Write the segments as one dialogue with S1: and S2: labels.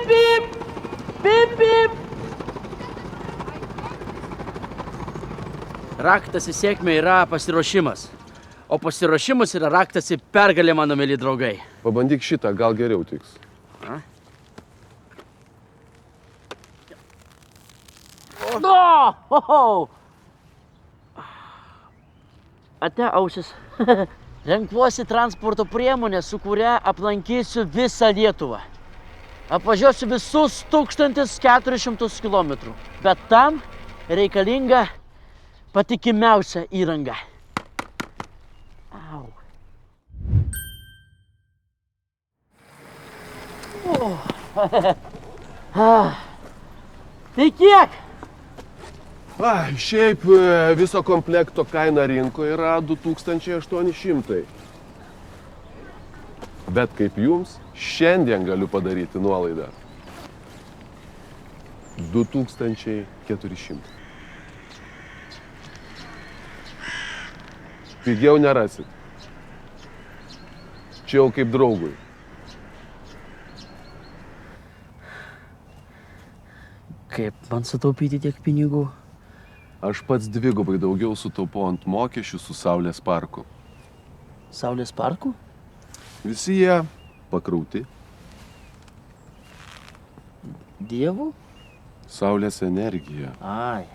S1: Pip, pip. Pip, pip. Raktas į sėkmę yra pasiruošimas. O pasiruošimas yra raktas į pergalę, mano mėly draugai.
S2: Pabandyk šitą, gal geriau tiks.
S1: Ate ausis. Renkuosi transporto priemonę, su kuria aplankysiu visą Lietuvą. Apvažiuosiu visus 1400 km. Bet tam reikalinga patikimiausia įranga. Au. Tai kiek?
S2: Šiaip viso komplekto kaina rinkoje yra 2800. Bet kaip jums, šiandien galiu padaryti nuolaidą. 2400. Pigiau nerasit. Čia jau kaip draugui.
S1: Kaip man sutaupyti tiek pinigų?
S2: Aš pats dvigubai daugiau sutaupau ant mokesčių su Saulės parku.
S1: Saulės parku?
S2: Visi jie pakrauti.
S1: Dievų?
S2: Saulės energija.
S1: Ai.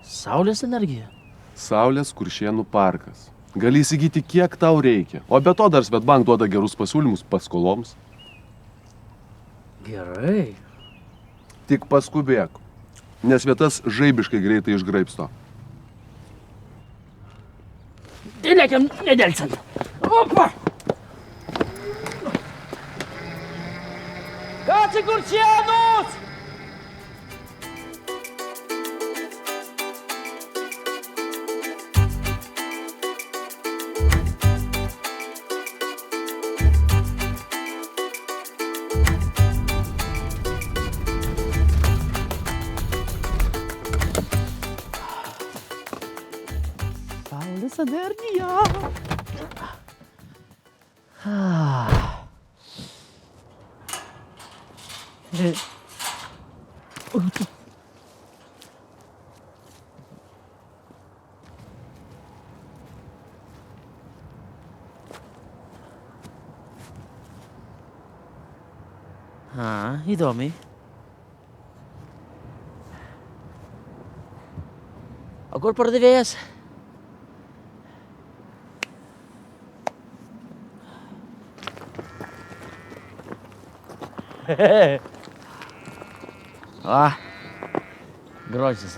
S1: Saulės energija?
S2: Saulės Kuršėnų parkas. Gali įsigyti kiek tau reikia. O be to dar Swedbank duoda gerus pasiūlymus paskoloms.
S1: Gerai.
S2: Tik paskubėk, nes vietas žaibiškai greitai išgraibsto.
S1: Tai lėkiam nedelsiant. Opa! Kas į Kuršėnus? Saulės energija. Įdomiai. O kur pardavėjas? Grožis,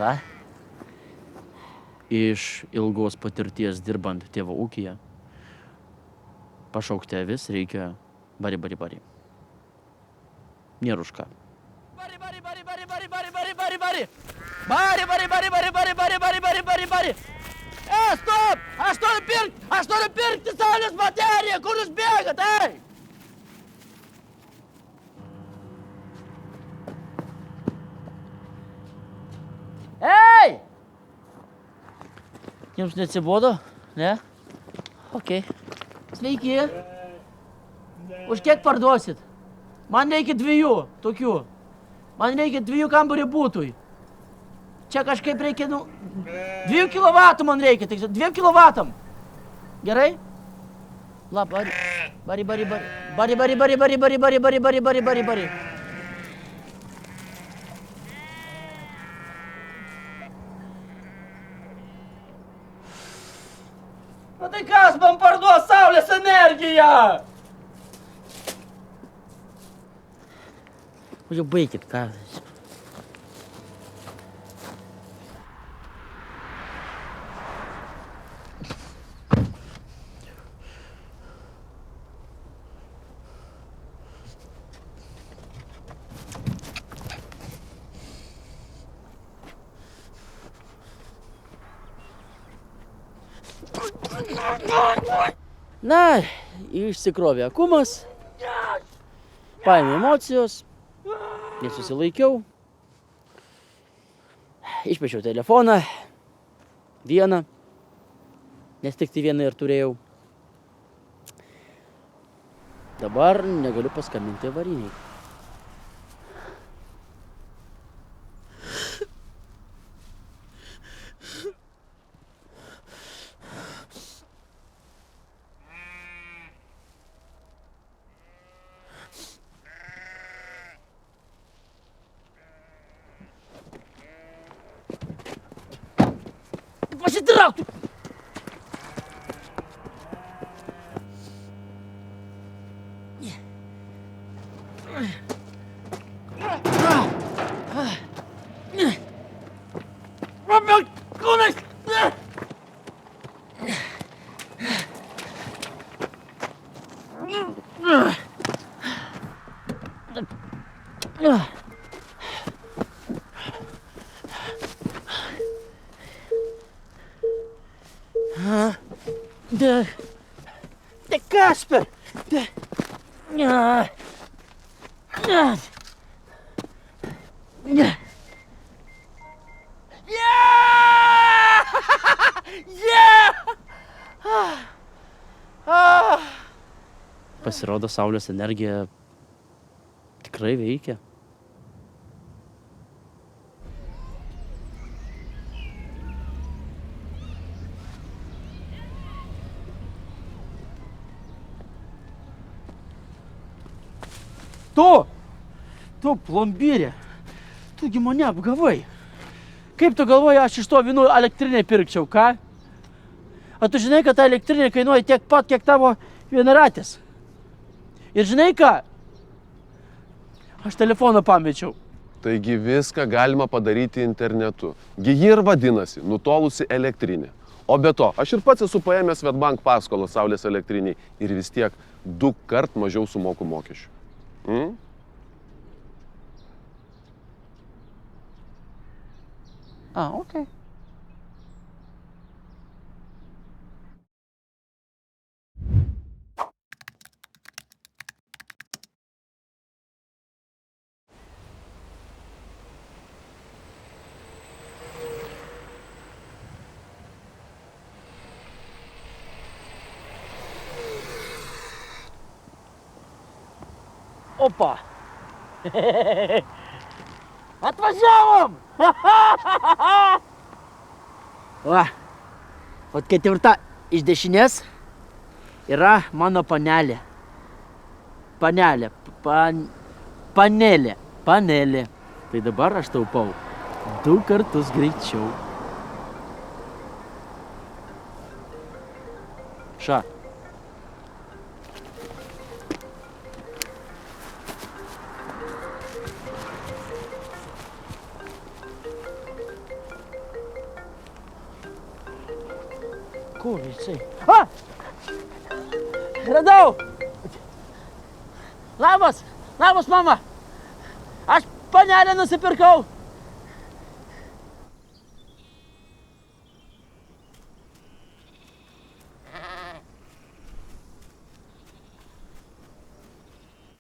S1: Iš ilgos patirties dirbant tėvo ūkyje pašaukti avis reikia bari. Nėra už ką. Bari. Stop! Aš noriu pirkti Saulės bateriją, kur jūs bėgat, Ei! Jums neatsibodo, ne? Okei. Sveiki. Už kiek parduosit? Man reikia 2 tokių. Man reikia 2 kambarių butui. Čia kažkaip reikia, 2 kilovatų man reikia, tik 2 kilovatam. Gerai? Bari. O tai kas man parduos Saulės energiją? Jau baikit, ką? Na, išsikrovė akumas, paėmė emocijos, nesusilaikiau, išpešiau telefoną, vieną, nes tik tai vieną ir turėjau. Dabar negaliu paskambinti avariniai. Trauk! Mano kūnas! Det Kasper! Pasirodo, saulės energija tikrai veikia. Tu plombyrė, tugi mane apgavai. Kaip tu galvoji, aš iš to vynų elektrinę pirkčiau, ką? O tu žinai, kad ta elektrinė kainuoja tiek pat, kiek tavo vienaratis. Ir žinai ką? Aš telefoną pamečiau.
S2: Taigi viską galima padaryti internetu. Gi ji ir vadinasi nutolusi elektrinė. O be to, aš ir pats esu paėmęs Swedbank paskolą saulės elektriniai ir vis tiek 2 kart mažiau sumoku mokesčių.
S1: Okay. Opa! Atvažiavom! Va, ot ketvirta iš dešinės yra mano panelė. Panelė. Panelė. Tai dabar aš taupau 2 kartus greičiau. Ša. Kur jisai? Radau! Labas, mama! Aš panelę nusipirkau!